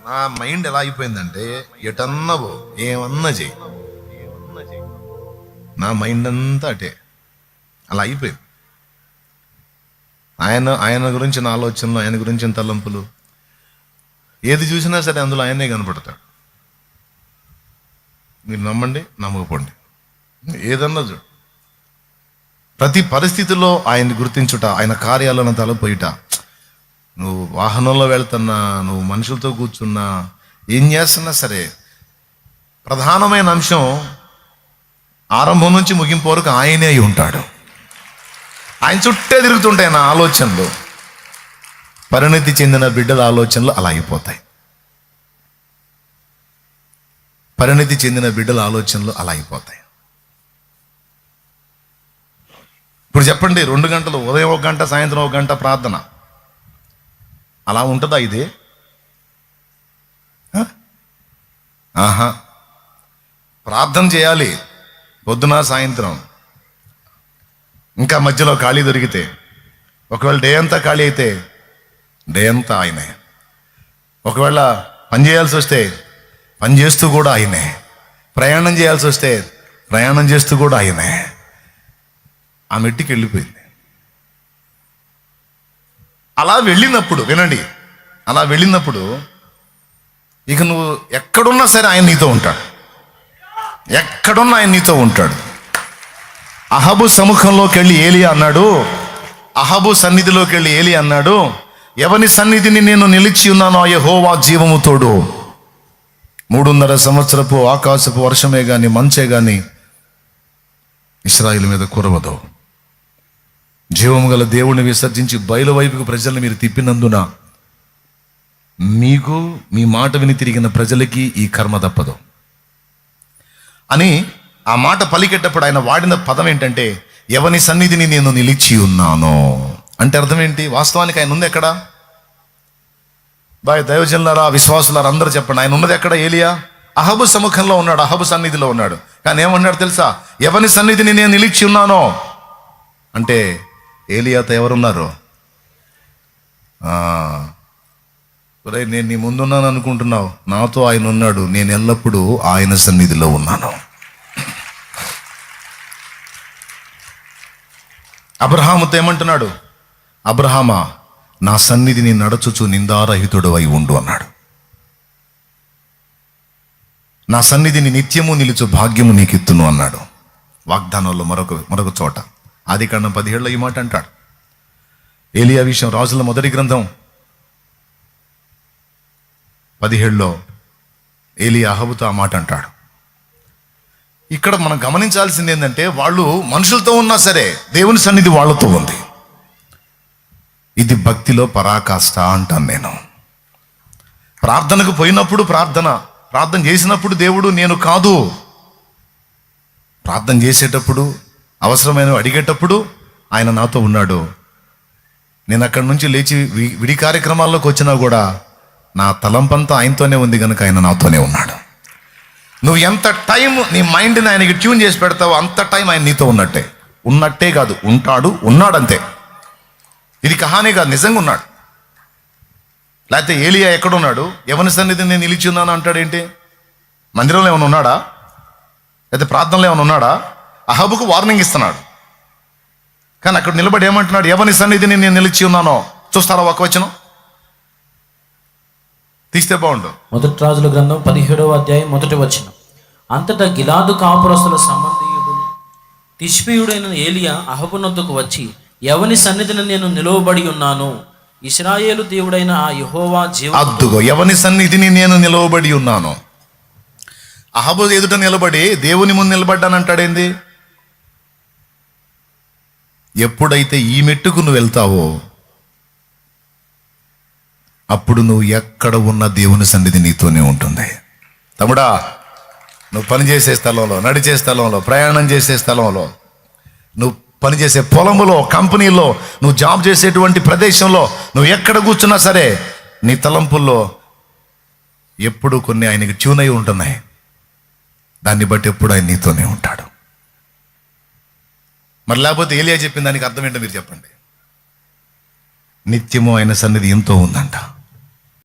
నా మైండ్ ఎలా అయిపోయిందంటే ఎటన్నవో ఏమన్నా చెయ్యి, నా మైండ్ అంతా అటే అలా అయిపోయింది. ఆయన గురించిన ఆలోచనలు, ఆయన గురించిన తలంపులు, ఏది చూసినా సరే అందులో ఆయనే కనపడతాడు. మీరు నమ్మండి నమ్మకపోండి, ఏదన్నా చూడు, ప్రతి పరిస్థితుల్లో ఆయన్ని గుర్తించుట, ఆయన కార్యాలను తలపోయిట. నువ్వు వాహనంలో వెళ్తున్నా, నువ్వు మనుషులతో కూర్చున్నా, ఏం చేస్తున్నా సరే ప్రధానమైన అంశం ఆరంభం నుంచి ముగింపు వరకు ఆయనే అయి ఉంటాడు. ఆయన చుట్టే తిరుగుతుంటాయి నా ఆలోచనలు. పరిణతి చెందిన బిడ్డల ఆలోచనలు అలా అయిపోతాయి. పరిణతి చెందిన బిడ్డల ఆలోచనలు అలా అయిపోతాయి. ఇప్పుడు చెప్పండి, 2 గంటలు, ఉదయం 1 గంట, సాయంత్రం 1 గంట ప్రార్థన, అలా ఉంటుందా ఇది? ఆహా. ప్రార్థన చేయాలి పొద్దున సాయంత్రం, ఇంకా మధ్యలో ఖాళీ దొరికితే, ఒకవేళ డే అంతా ఖాళీ అయితే డే అంతా ఆయనే. ఒకవేళ పని చేయాల్సి వస్తే పని చేస్తూ కూడా ఆయనే, ప్రయాణం చేయాల్సి వస్తే ప్రయాణం చేస్తూ కూడా ఆయనే. ఆ మెట్టికి వెళ్ళిపోయింది. అలా వెళ్ళినప్పుడు వినండి, అలా వెళ్ళినప్పుడు ఇక నువ్వు ఎక్కడున్నా సరే ఆయన నీతో ఉంటాడు. ఎక్కడున్నా ఆయన నీతో ఉంటాడు. అహబు సముఖంలోకి వెళ్ళి ఏలియా అన్నాడు, అహబు సన్నిధిలోకి వెళ్ళి ఏలియా అన్నాడు, ఎవని సన్నిధిని నేను నిలిచి ఉన్నానో యెహోవా జీవము తోడు, 3.5 సంవత్సరపు ఆకాశపు వర్షమే గాని మంచే గాని ఇశ్రాయేలు మీద కురవదు. జీవము గల దేవుడిని విసర్జించి బయలు వైపుకు ప్రజల్ని మీరు తిప్పినందున మీకు, మీ మాట విని తిరిగిన ప్రజలకి ఈ కర్మ తప్పదు అని ఆ మాట పలికేటప్పుడు ఆయన వాడిన పదం ఏంటంటే, ఎవని సన్నిధిని నేను నిలిచి ఉన్నాను అంటే అర్థం ఏంటి? వాస్తవానికి ఆయన ఉంది ఎక్కడ? దైవజనులారా, విశ్వాసులారా అందరూ చెప్పండి, ఆయన ఉన్నది ఎక్కడ? ఏలియా అహబు సముఖంలో ఉన్నాడు, అహబు సన్నిధిలో ఉన్నాడు. కానీ ఏమన్నాడు తెలుసా? ఎవని సన్నిధిని నేను నిలిచి ఉన్నానో అంటే ఏలియాతో ఎవరున్నారు? నేను నీ ముందున్నాను అనుకుంటున్నావు, నాతో ఆయన ఉన్నాడు, నేను ఎల్లప్పుడూ ఆయన సన్నిధిలో ఉన్నాను. అబ్రహాముతో ఏమంటున్నాడు? అబ్రహామా, నా సన్నిధిని నడచుచు నిందారహితుడు అయి ఉండు అన్నాడు. నా సన్నిధిని నిత్యము నిలుచు భాగ్యము నీకిత్తును అన్నాడు. వాగ్దానంలో మరొక చోట ఆదికాండం 17లో ఈ మాట అంటాడు. ఏలియా విషయం రాజుల మొదటి గ్రంథం 17లో ఏలియా అహబుతో ఆ మాట అంటాడు. ఇక్కడ మనం గమనించాల్సింది ఏంటంటే, వాళ్ళు మనుషులతో ఉన్నా సరే దేవుని సన్నిధి వాళ్ళతో ఉంది. ఇది భక్తిలో పరాకాష్ట అంటాను నేను. ప్రార్థనకు పోయినప్పుడు ప్రార్థన చేసినప్పుడు దేవుడు నేను కాదు, ప్రార్థన చేసేటప్పుడు అవసరమైనవి అడిగేటప్పుడు ఆయన నాతో ఉన్నాడు. నేను అక్కడి నుంచి లేచి విడి కార్యక్రమాల్లోకి వచ్చినా కూడా నా తలంపంతా ఆయనతోనే ఉంది కనుక ఆయన నాతోనే ఉన్నాడు. నువ్వు ఎంత టైం నీ మైండ్ని ఆయనకి ట్యూన్ చేసి పెడతావో అంత టైం ఆయన నీతో ఉన్నట్టే కాదు, ఉన్నాడంతే. ఇది కహానే కాదు, నిజంగా ఉన్నాడు. లేకపోతే ఏలియా ఎక్కడున్నాడు? ఎవరి సన్నిధిని నేను నిలిచి ఉన్నాను అంటాడేంటి? మందిరంలో ఏమైనా ఉన్నాడా? లేకపోతే ప్రార్థనలో ఏమైనా ఉన్నాడా? అహబుకు వార్నింగ్ ఇస్తున్నాడు, కానీ అక్కడ నిలబడి ఏమంటున్నాడు? ఎవరి సన్నిధిని నేను నిలిచి ఉన్నానో. చూస్తారా ఒక వచనం తీస్తే బాగుండు. 1 రాజుల గ్రంథం 17వ అధ్యాయం 1వ వచనం. అంతటా గిలాదు కాపురస్తుల సంబంధీయుడు తిష్బీయుడైన ఏలియా అహబు నొద్దకు వచ్చి, ఎవని సన్నిధిని నేను నిలవబడి ఉన్నాను, ఇశ్రాయేలు దేవుడైన ఆ యెహోవా జీవము. ఎవని సన్నిధిని నేను నిలవబడి ఉన్నాను. అహబు ఎదుట నిలబడి దేవుని ముందు నిలబడ్డానంటాడేంది? ఎప్పుడైతే ఈ మెట్టుకు నువ్వు వెళ్తావో అప్పుడు నువ్వు ఎక్కడ ఉన్న దేవుని సన్నిధి నీతోనే ఉంటుంది. తమ్ముడా, నువ్వు పనిచేసే స్థలంలో, నడిచే స్థలంలో, ప్రయాణం చేసే స్థలంలో, నువ్వు పనిచేసే పొలంలో, కంపెనీలో, నువ్వు జాబ్ చేసేటువంటి ప్రదేశంలో, నువ్వు ఎక్కడ కూర్చున్నా సరే నీ తలంపుల్లో ఎప్పుడు కొన్ని ఆయనకి ట్యూన్ అయి ఉంటున్నాయి. దాన్ని బట్టి ఎప్పుడు ఆయన నీతోనే ఉంటాడు. మరి లేకపోతే ఏలియా చెప్పిన దానికి అర్థం ఏంటో మీరు చెప్పండి. నిత్యము ఆయన సన్నిధి ఎంతో ఉందంట.